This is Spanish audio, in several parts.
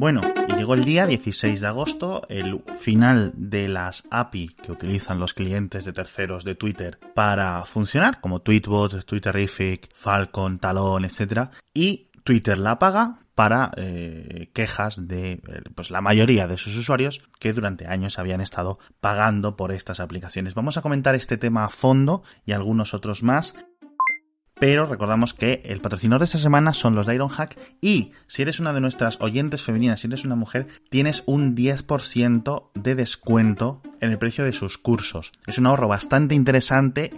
Bueno, y llegó el día 16 de agosto, el final de las API que utilizan los clientes de terceros de Twitter para funcionar, como Tweetbot, Twitterrific, Falcon, Talon, etc. Y Twitter la apaga para quejas de pues la mayoría de sus usuarios que durante años habían estado pagando por estas aplicaciones. Vamos a comentar este tema a fondo y algunos otros más. Pero recordamos que el patrocinador de esta semana son los de Ironhack y si eres una de nuestras oyentes femeninas, si eres una mujer, tienes un 10% de descuento en el precio de sus cursos. Es un ahorro bastante interesante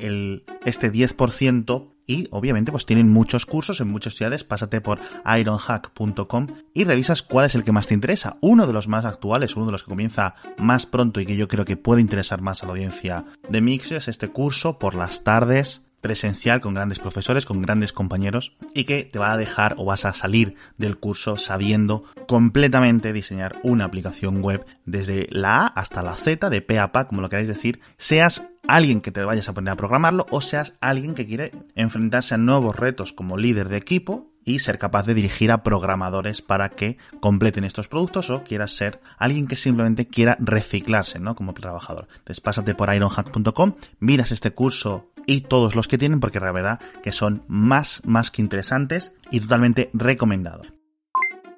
este 10% y obviamente pues tienen muchos cursos en muchas ciudades. Pásate por ironhack.com y revisas cuál es el que más te interesa. Uno de los más actuales, uno de los que comienza más pronto y que yo creo que puede interesar más a la audiencia de Mixio es este curso por las tardes presencial con grandes profesores, con grandes compañeros y que te va a dejar o vas a salir del curso sabiendo completamente diseñar una aplicación web desde la A hasta la Z, de pe a pa, como lo queráis decir, seas alguien que te vayas a poner a programarlo o seas alguien que quiere enfrentarse a nuevos retos como líder de equipo y ser capaz de dirigir a programadores para que completen estos productos o quieras ser alguien que simplemente quiera reciclarse, ¿no? Como trabajador. Entonces pásate por ironhack.com, miras este curso y todos los que tienen porque la verdad que son más que interesantes y totalmente recomendados.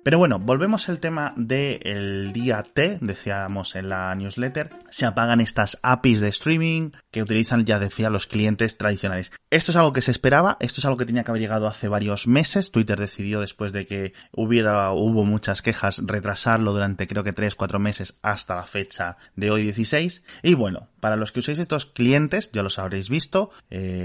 Pero bueno, volvemos al tema del día T, decíamos en la newsletter, se apagan estas APIs de streaming que utilizan, ya decía, los clientes tradicionales. Esto es algo que se esperaba, esto es algo que tenía que haber llegado hace varios meses. Twitter decidió, después de que hubo muchas quejas, retrasarlo durante creo que 3-4 meses hasta la fecha de hoy 16. Y bueno, para los que uséis estos clientes, ya los habréis visto,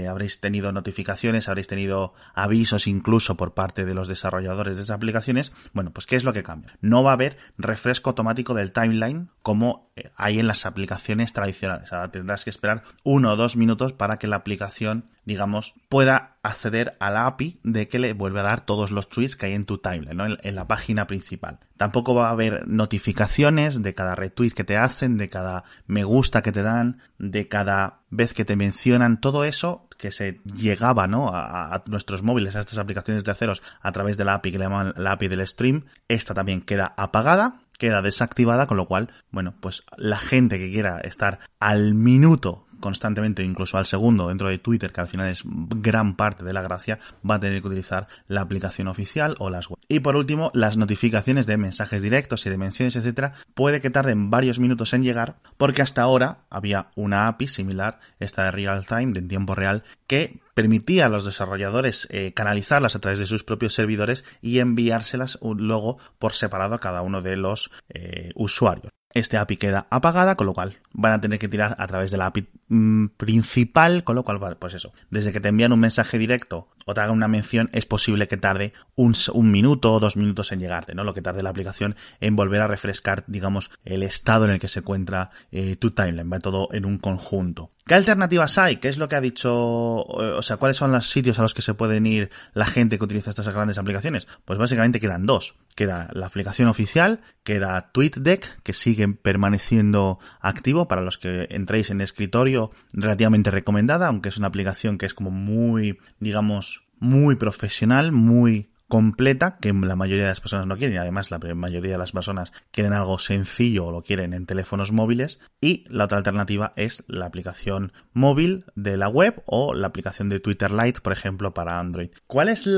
habréis tenido notificaciones, habréis tenido avisos incluso por parte de los desarrolladores de esas aplicaciones. Bueno, pues ¿qué es lo que cambia? No va a haber refresco automático del timeline como hay en las aplicaciones tradicionales. Ahora tendrás que esperar 1 o 2 minutos para que la aplicación, digamos, pueda acceder a la API de que le vuelve a dar todos los tweets que hay en tu timeline, ¿no? En la página principal. Tampoco va a haber notificaciones de cada retweet que te hacen, de cada me gusta que te dan, de cada vez que te mencionan, todo eso que se llegaba, ¿no? a nuestros móviles, a estas aplicaciones de terceros a través de la API que le llaman la API del stream. Esta también queda apagada, queda desactivada, con lo cual, bueno, pues la gente que quiera estar al minuto constantemente, incluso al segundo dentro de Twitter, que al final es gran parte de la gracia, va a tener que utilizar la aplicación oficial o las web. Y por último, las notificaciones de mensajes directos y de menciones, etcétera, puede que tarden varios minutos en llegar, porque hasta ahora había una API similar, esta de real time, de en tiempo real, que permitía a los desarrolladores canalizarlas a través de sus propios servidores y enviárselas luego por separado a cada uno de los usuarios. Este API queda apagada, con lo cual van a tener que tirar a través de la API principal, con lo cual, pues eso, desde que te envían un mensaje directo o te hagan una mención, es posible que tarde un minuto o 2 minutos en llegarte, ¿no? Lo que tarde la aplicación en volver a refrescar, digamos, el estado en el que se encuentra tu timeline, va todo en un conjunto. ¿Qué alternativas hay? ¿Qué es lo que ha dicho? O sea, ¿cuáles son los sitios a los que se pueden ir la gente que utiliza estas grandes aplicaciones? Pues básicamente quedan 2. Queda la aplicación oficial, queda TweetDeck, que sigue permaneciendo activo para los que entréis en escritorio, relativamente recomendada, aunque es una aplicación que es como muy, digamos, muy profesional, muy completa, que la mayoría de las personas no quieren, y además la mayoría de las personas quieren algo sencillo o lo quieren en teléfonos móviles. Y la otra alternativa es la aplicación móvil de la web o la aplicación de Twitter Lite, por ejemplo, para Android. ¿Cuál es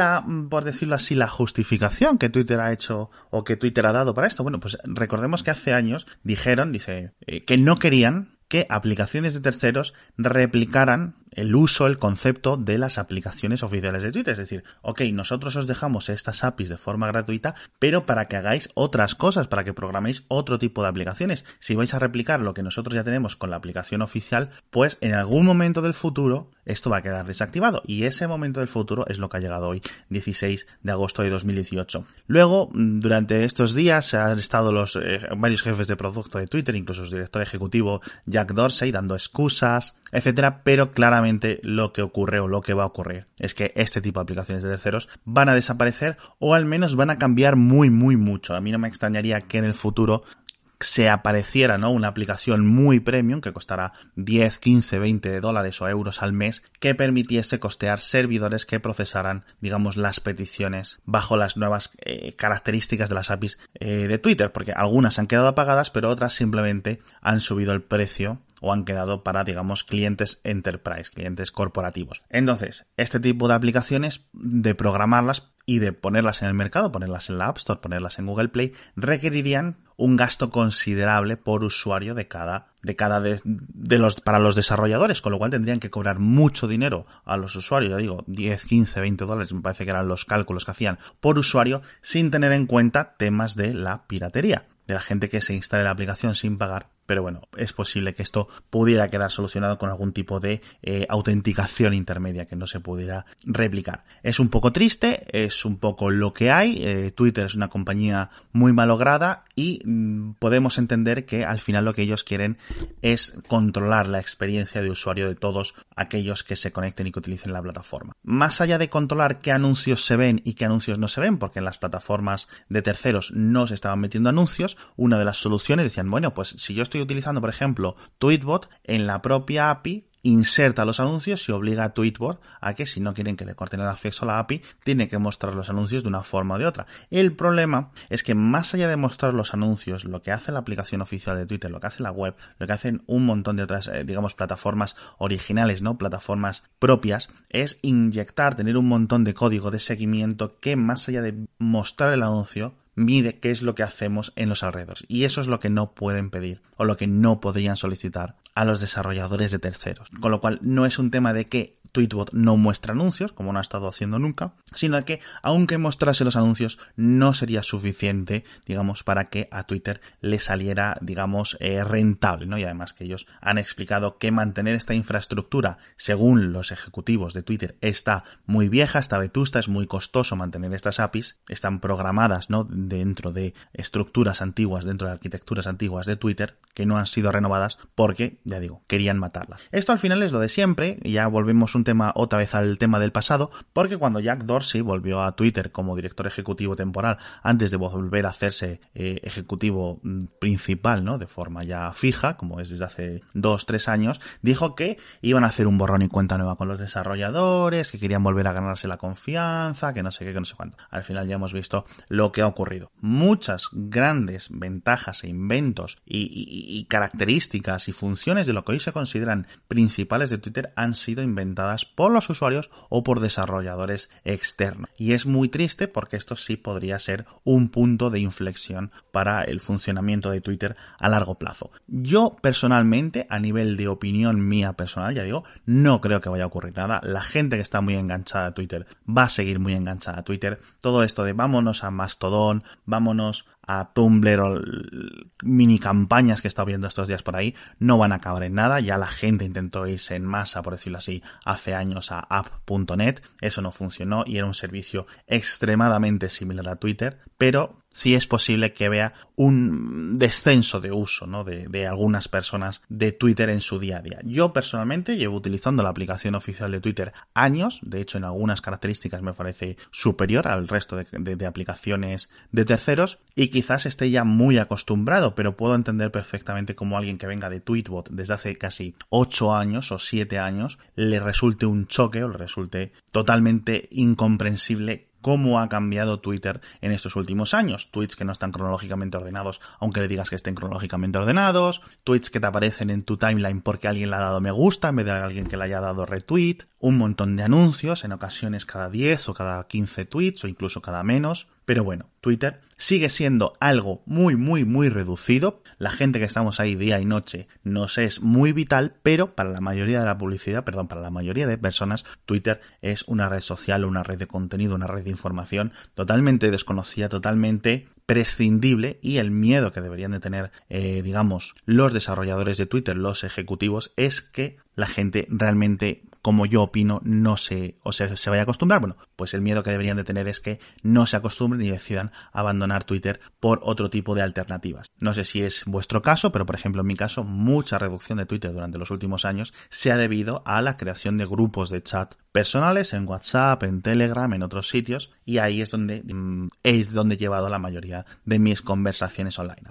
por decirlo así, la justificación que Twitter ha hecho o que Twitter ha dado para esto? Bueno, pues recordemos que hace años dice que no querían que aplicaciones de terceros replicaran el uso, el concepto de las aplicaciones oficiales de Twitter. Es decir, ok, nosotros os dejamos estas APIs de forma gratuita, pero para que hagáis otras cosas, para que programéis otro tipo de aplicaciones. Si vais a replicar lo que nosotros ya tenemos con la aplicación oficial, pues en algún momento del futuro esto va a quedar desactivado. Y ese momento del futuro es lo que ha llegado hoy, 16 de agosto de 2018. Luego, durante estos días, han estado varios jefes de producto de Twitter, incluso su director ejecutivo Jack Dorsey, dando excusas, etcétera, pero claramente lo que ocurre o lo que va a ocurrir es que este tipo de aplicaciones de terceros van a desaparecer o al menos van a cambiar muy mucho. A mí no me extrañaría que en el futuro se apareciera, ¿no?, una aplicación muy premium que costara 10, 15, 20 dólares o euros al mes, que permitiese costear servidores que procesaran, digamos, las peticiones bajo las nuevas características de las APIs de Twitter, porque algunas han quedado apagadas, pero otras simplemente han subido el precio o han quedado para, digamos, clientes enterprise, clientes corporativos. Entonces, este tipo de aplicaciones, de programarlas y de ponerlas en el mercado, ponerlas en la App Store, ponerlas en Google Play, requerirían un gasto considerable por usuario para los desarrolladores, con lo cual tendrían que cobrar mucho dinero a los usuarios, ya digo, 10, 15, 20 dólares, me parece que eran los cálculos que hacían por usuario, sin tener en cuenta temas de la piratería, de la gente que se instale la aplicación sin pagar. Pero bueno, es posible que esto pudiera quedar solucionado con algún tipo de autenticación intermedia que no se pudiera replicar. Es un poco triste, es un poco lo que hay. Twitter es una compañía muy malograda y podemos entender que al final lo que ellos quieren es controlar la experiencia de usuario de todos aquellos que se conecten y que utilicen la plataforma. Más allá de controlar qué anuncios se ven y qué anuncios no se ven, porque en las plataformas de terceros no se estaban metiendo anuncios, una de las soluciones decían, bueno, pues si yo estoy utilizando, por ejemplo, Tweetbot, en la propia API inserta los anuncios y obliga a Tweetbot a que, si no quieren que le corten el acceso a la API, tiene que mostrar los anuncios de una forma o de otra. El problema es que más allá de mostrar los anuncios, lo que hace la aplicación oficial de Twitter, lo que hace la web, lo que hacen un montón de otras, digamos, plataformas originales, ¿no?, plataformas propias, es inyectar, tener un montón de código de seguimiento que, más allá de mostrar el anuncio, mide qué es lo que hacemos en los alrededores. Y eso es lo que no pueden pedir o lo que no podrían solicitar a los desarrolladores de terceros. Con lo cual no es un tema de que Tweetbot no muestra anuncios, como no ha estado haciendo nunca, sino que aunque mostrase los anuncios no sería suficiente, digamos, para que a Twitter le saliera, digamos, rentable, ¿no? Y además que ellos han explicado que mantener esta infraestructura, según los ejecutivos de Twitter, está muy vieja, está vetusta, es muy costoso mantener estas APIs, están programadas, ¿no?, dentro de estructuras antiguas, dentro de arquitecturas antiguas de Twitter, que no han sido renovadas porque, ya digo, querían matarlas. Esto al final es lo de siempre, y ya volvemos otra vez al tema del pasado, porque cuando Jack Dorsey volvió a Twitter como director ejecutivo temporal, antes de volver a hacerse ejecutivo principal, ¿no?, de forma ya fija, como es desde hace 2-3 años, dijo que iban a hacer un borrón y cuenta nueva con los desarrolladores, que querían volver a ganarse la confianza, que no sé qué, que no sé cuánto. Al final ya hemos visto lo que ha ocurrido. Muchas grandes ventajas e inventos y características y funciones de lo que hoy se consideran principales de Twitter han sido inventadas por los usuarios o por desarrolladores externos. Y es muy triste porque esto sí podría ser un punto de inflexión para el funcionamiento de Twitter a largo plazo. Yo personalmente, a nivel de opinión mía personal, ya digo, no creo que vaya a ocurrir nada. La gente que está muy enganchada a Twitter va a seguir muy enganchada a Twitter. Todo esto de vámonos a Mastodon, vámonos a Tumblr o mini campañas que he estado viendo estos días por ahí, no van a acabar en nada. Ya la gente intentó irse en masa, por decirlo así, hace años a app.net, eso no funcionó y era un servicio extremadamente similar a Twitter, pero sí es posible que vea un descenso de uso, ¿no?, de algunas personas de Twitter en su día a día. Yo personalmente llevo utilizando la aplicación oficial de Twitter años, de hecho en algunas características me parece superior al resto de aplicaciones de terceros, y quizás esté ya muy acostumbrado, pero puedo entender perfectamente cómo alguien que venga de Tweetbot desde hace casi 8 años o 7 años le resulte un choque o le resulte totalmente incomprensible cómo ha cambiado Twitter en estos últimos años. Tweets que no están cronológicamente ordenados, aunque le digas que estén cronológicamente ordenados, tweets que te aparecen en tu timeline porque alguien le ha dado me gusta en vez de alguien que le haya dado retweet, un montón de anuncios, en ocasiones cada 10 o cada 15 tweets o incluso cada menos. Pero bueno, Twitter sigue siendo algo muy, muy, muy reducido. La gente que estamos ahí día y noche nos es muy vital, pero para la mayoría de la para la mayoría de personas, Twitter es una red social, una red de contenido, una red de información totalmente desconocida, totalmente prescindible, y el miedo que deberían de tener, digamos, los desarrolladores de Twitter, los ejecutivos, es que la gente realmente, como yo opino, se vaya a acostumbrar. Bueno, pues el miedo que deberían de tener es que no se acostumbren y decidan abandonar Twitter por otro tipo de alternativas. No sé si es vuestro caso, pero por ejemplo en mi caso, mucha reducción de Twitter durante los últimos años se ha debido a la creación de grupos de chat personales en WhatsApp, en Telegram, en otros sitios, y ahí es donde he llevado la mayoría de mis conversaciones online.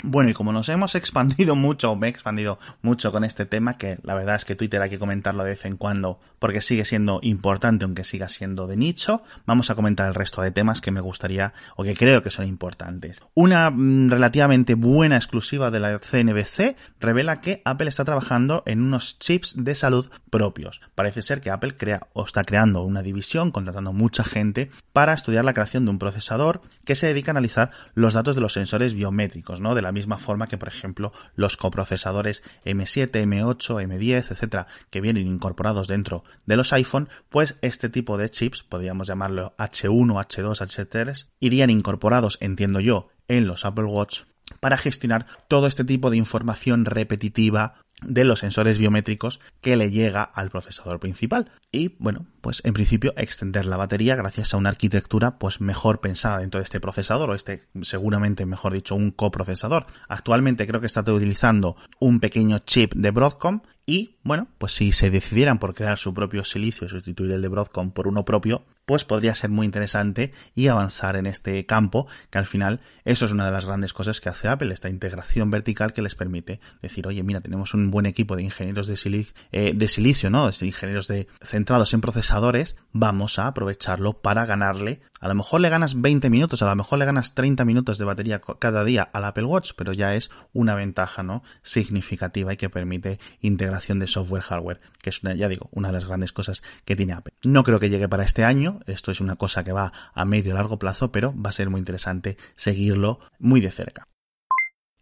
Bueno, y como nos hemos expandido mucho, o me he expandido mucho con este tema, que la verdad es que Twitter hay que comentarlo de vez en cuando porque sigue siendo importante aunque siga siendo de nicho, vamos a comentar el resto de temas que me gustaría o que creo que son importantes. Una relativamente buena exclusiva de la CNBC revela que Apple está trabajando en unos chips de salud propios. Parece ser que Apple crea o está creando una división, contratando mucha gente para estudiar la creación de un procesador que se dedica a analizar los datos de los sensores biométricos, ¿no? De la misma forma que, por ejemplo, los coprocesadores M7, M8, M10, etcétera, que vienen incorporados dentro de los iPhone, pues este tipo de chips, podríamos llamarlo H1, H2, H3, irían incorporados, entiendo yo, en los Apple Watch para gestionar todo este tipo de información repetitiva de los sensores biométricos que le llega al procesador principal y, bueno, pues en principio extender la batería gracias a una arquitectura pues mejor pensada dentro de este procesador, o seguramente mejor dicho un coprocesador. Actualmente creo que está utilizando un pequeño chip de Broadcom y, bueno, pues si se decidieran por crear su propio silicio y sustituir el de Broadcom por uno propio, pues podría ser muy interesante y avanzar en este campo, que al final eso es una de las grandes cosas que hace Apple, esta integración vertical que les permite decir, oye, mira, tenemos un buen equipo de ingenieros de silicio, ¿no? De ingenieros centrados en procesadores, vamos a aprovecharlo para ganarle. A lo mejor le ganas 20 minutos, a lo mejor le ganas 30 minutos de batería cada día al Apple Watch, pero ya es una ventaja, ¿no? Significativa y que permite integración de software-hardware, que es, ya digo, una de las grandes cosas que tiene Apple. No creo que llegue para este año, esto es una cosa que va a medio y largo plazo, pero va a ser muy interesante seguirlo muy de cerca.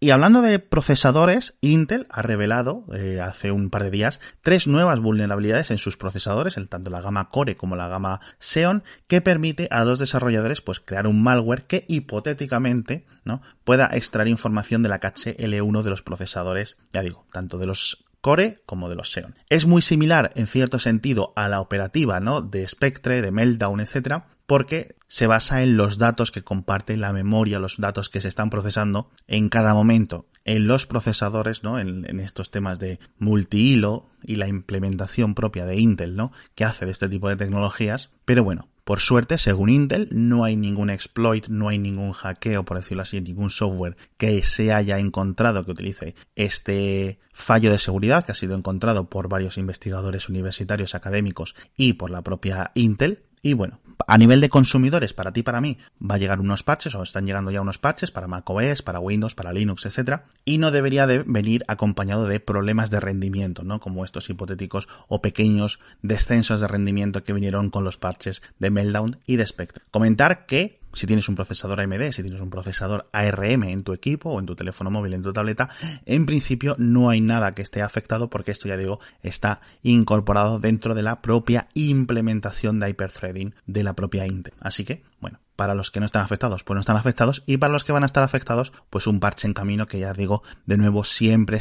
Y hablando de procesadores, Intel ha revelado hace un par de días 3 nuevas vulnerabilidades en sus procesadores, tanto la gama Core como la gama Xeon, que permite a los desarrolladores pues crear un malware que hipotéticamente, ¿no?, pueda extraer información de la caché L1 de los procesadores, ya digo, tanto de los Core como de los Xeon. Es muy similar en cierto sentido a la operativa, ¿no?, de Spectre, de Meltdown, etcétera, porque se basa en los datos que comparte la memoria, los datos que se están procesando en cada momento en los procesadores, ¿no?, en estos temas de multihilo y la implementación propia de Intel, ¿no?, que hace de este tipo de tecnologías. Pero bueno, por suerte, según Intel, no hay ningún exploit, no hay ningún hackeo, por decirlo así, ningún software que se haya encontrado que utilice este fallo de seguridad que ha sido encontrado por varios investigadores universitarios, académicos y por la propia Intel. Y bueno, a nivel de consumidores, para ti y para mí, va a llegar unos patches, o están llegando ya unos patches para macOS, para Windows, para Linux, etcétera, y no debería de venir acompañado de problemas de rendimiento, ¿no?, como estos hipotéticos o pequeños descensos de rendimiento que vinieron con los parches de Meltdown y de Spectre. Comentar que si tienes un procesador AMD, si tienes un procesador ARM en tu equipo o en tu teléfono móvil, en tu tableta, en principio no hay nada que esté afectado porque esto, ya digo, está incorporado dentro de la propia implementación de hyperthreading de la propia Intel. Así que, bueno, para los que no están afectados, pues no están afectados, y para los que van a estar afectados, pues un parche en camino que, ya digo, de nuevo, siempre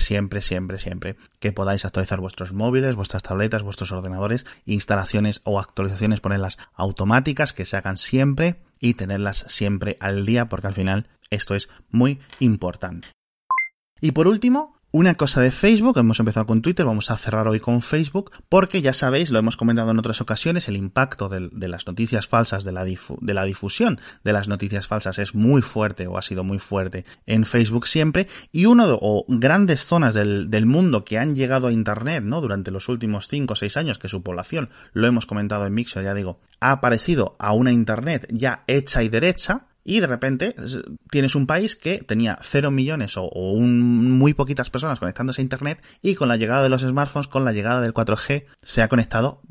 que podáis actualizar vuestros móviles, vuestras tabletas, vuestros ordenadores, instalaciones o actualizaciones, ponerlas automáticas, que se hagan siempre y tenerlas siempre al día, porque al final esto es muy importante. Y por último, una cosa de Facebook. Hemos empezado con Twitter, vamos a cerrar hoy con Facebook, porque ya sabéis, lo hemos comentado en otras ocasiones, el impacto de las noticias falsas, de la difusión de las noticias falsas es muy fuerte, o ha sido muy fuerte en Facebook siempre, y grandes zonas del mundo que han llegado a Internet, ¿no?, durante los últimos 5 o 6 años, que su población, lo hemos comentado en Mixer, ya digo, ha aparecido a una Internet ya hecha y derecha. Y de repente tienes un país que tenía 0 millones o muy poquitas personas conectándose a Internet, y con la llegada de los smartphones, con la llegada del 4G, se ha conectado.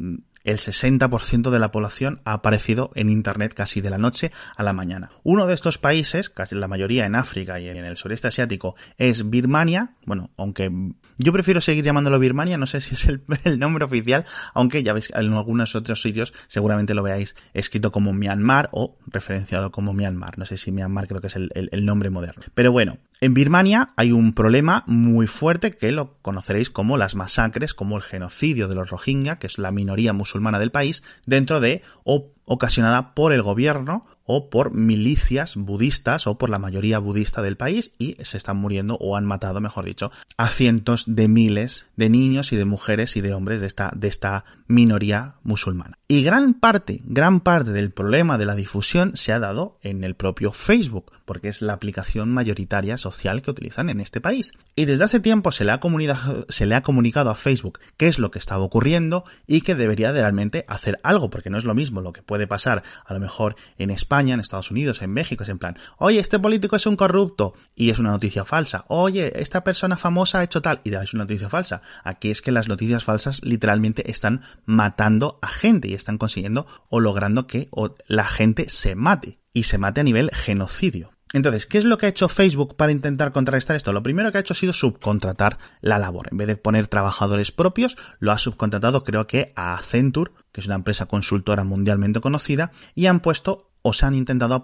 El 60% de la población ha aparecido en Internet casi de la noche a la mañana. Uno de estos países, casi la mayoría en África y en el sureste asiático, es Birmania. Bueno, aunque yo prefiero seguir llamándolo Birmania, no sé si es el nombre oficial, aunque ya veis, en algunos otros sitios seguramente lo veáis escrito como Myanmar o referenciado como Myanmar. No sé si Myanmar creo que es el nombre moderno. Pero bueno, en Birmania hay un problema muy fuerte que lo conoceréis como las masacres, como el genocidio de los Rohingya, que es la minoría musulmana del país, dentro de o ocasionada por el gobierno o por milicias budistas o por la mayoría budista del país, y se están muriendo o han matado, mejor dicho, a cientos de miles de niños y de mujeres y de hombres de esta minoría musulmana. Y gran parte del problema de la difusión se ha dado en el propio Facebook, porque es la aplicación mayoritaria social que utilizan en este país. Y desde hace tiempo se le ha comunicado a Facebook qué es lo que estaba ocurriendo y que debería realmente hacer algo, porque no es lo mismo lo que puede pasar a lo mejor en España, en Estados Unidos, en México, es en plan, oye, este político es un corrupto, y es una noticia falsa. Oye, esta persona famosa ha hecho tal, y es una noticia falsa. Aquí es que las noticias falsas literalmente están matando a gente y están consiguiendo o logrando que la gente se mate, y se mate a nivel genocidio. Entonces, ¿qué es lo que ha hecho Facebook para intentar contrarrestar esto? Lo primero que ha hecho ha sido subcontratar la labor. En vez de poner trabajadores propios, lo ha subcontratado, creo que a Accenture, que es una empresa consultora mundialmente conocida, y han puesto o se han intentado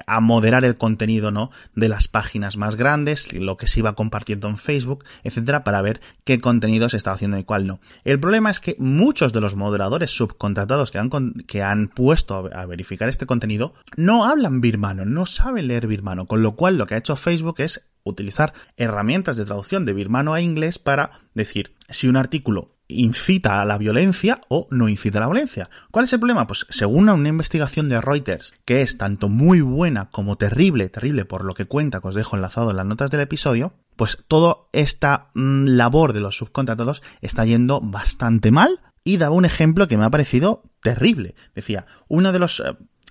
a moderar el contenido, ¿no?, de las páginas más grandes, lo que se iba compartiendo en Facebook, etcétera, para ver qué contenido se estaba haciendo y cuál no. El problema es que muchos de los moderadores subcontratados que han puesto a verificar este contenido no hablan birmano, no saben leer birmano, con lo cual lo que ha hecho Facebook es utilizar herramientas de traducción de birmano a inglés para decir si un artículo incita a la violencia o no incita a la violencia. ¿Cuál es el problema? Pues según una investigación de Reuters, que es tanto muy buena como terrible por lo que cuenta, que os dejo enlazado en las notas del episodio, pues toda esta labor de los subcontratados está yendo bastante mal, y daba un ejemplo que me ha parecido terrible. Decía, uno de los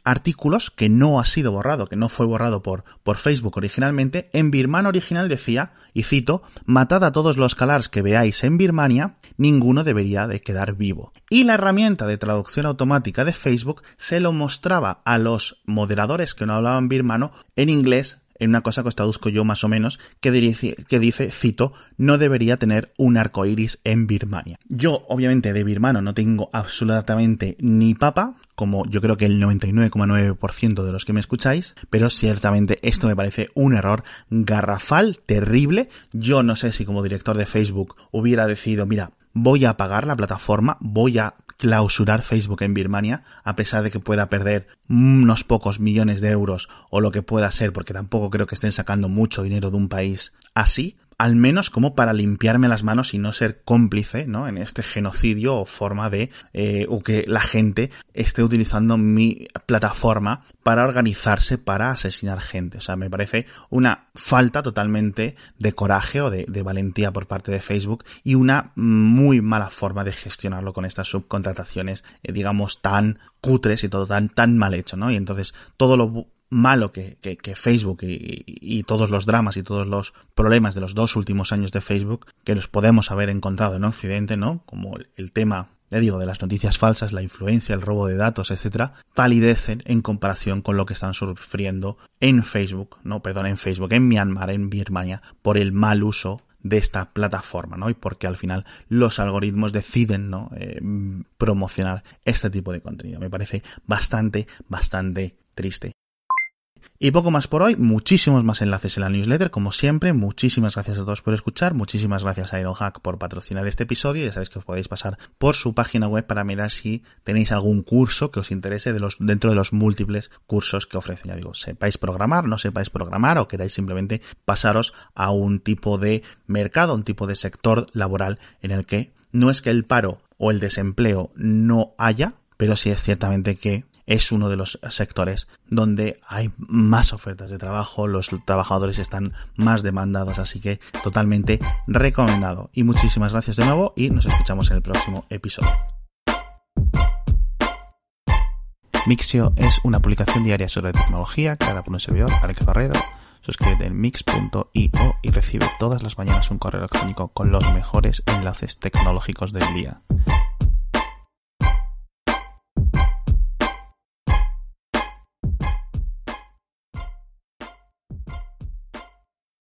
artículos que no ha sido borrado, que no fue borrado por Facebook originalmente, en birmano original decía, y cito, matad a todos los kalars que veáis en Birmania, ninguno debería de quedar vivo. Y la herramienta de traducción automática de Facebook se lo mostraba a los moderadores que no hablaban birmano en inglés, en una cosa que os traduzco yo más o menos, que dice, cito, no debería tener un arco iris en Birmania. Yo, obviamente, de birmano no tengo absolutamente ni papa, como yo creo que el 99,9% de los que me escucháis, pero ciertamente esto me parece un error garrafal, terrible. Yo no sé si como director de Facebook hubiera decidido, mira, voy a apagar la plataforma, voy a clausurar Facebook en Birmania, a pesar de que pueda perder unos pocos millones de euros o lo que pueda ser, porque tampoco creo que estén sacando mucho dinero de un país así, al menos como para limpiarme las manos y no ser cómplice, ¿no?, en este genocidio o forma de o que la gente esté utilizando mi plataforma para organizarse para asesinar gente. O sea, me parece una falta totalmente de coraje o de valentía por parte de Facebook, y una muy mala forma de gestionarlo con estas subcontrataciones, digamos, tan cutres y todo tan mal hecho, ¿no? Y entonces todo lo malo que Facebook y todos los dramas y todos los problemas de los 2 últimos años de Facebook, que los podemos haber encontrado en Occidente, ¿no?, como el tema, ya digo, de las noticias falsas, la influencia, el robo de datos, etcétera, palidecen en comparación con lo que están sufriendo en Myanmar, en Birmania, por el mal uso de esta plataforma, ¿no? Y porque al final los algoritmos deciden, ¿no?, promocionar este tipo de contenido. Me parece bastante triste. Y poco más por hoy, muchísimos más enlaces en la newsletter, como siempre. Muchísimas gracias a todos por escuchar, muchísimas gracias a Ironhack por patrocinar este episodio. Ya sabéis que os podéis pasar por su página web para mirar si tenéis algún curso que os interese dentro de los múltiples cursos que ofrecen. Ya digo, sepáis programar, no sepáis programar, o queráis simplemente pasaros a un tipo de mercado, un tipo de sector laboral en el que no es que el paro o el desempleo no haya, pero sí es ciertamente que es uno de los sectores donde hay más ofertas de trabajo, los trabajadores están más demandados, así que totalmente recomendado. Y muchísimas gracias de nuevo, y nos escuchamos en el próximo episodio. Mixio es una publicación diaria sobre tecnología creada por un servidor, Alex Barredo. Suscríbete en mix.io y recibe todas las mañanas un correo electrónico con los mejores enlaces tecnológicos del día.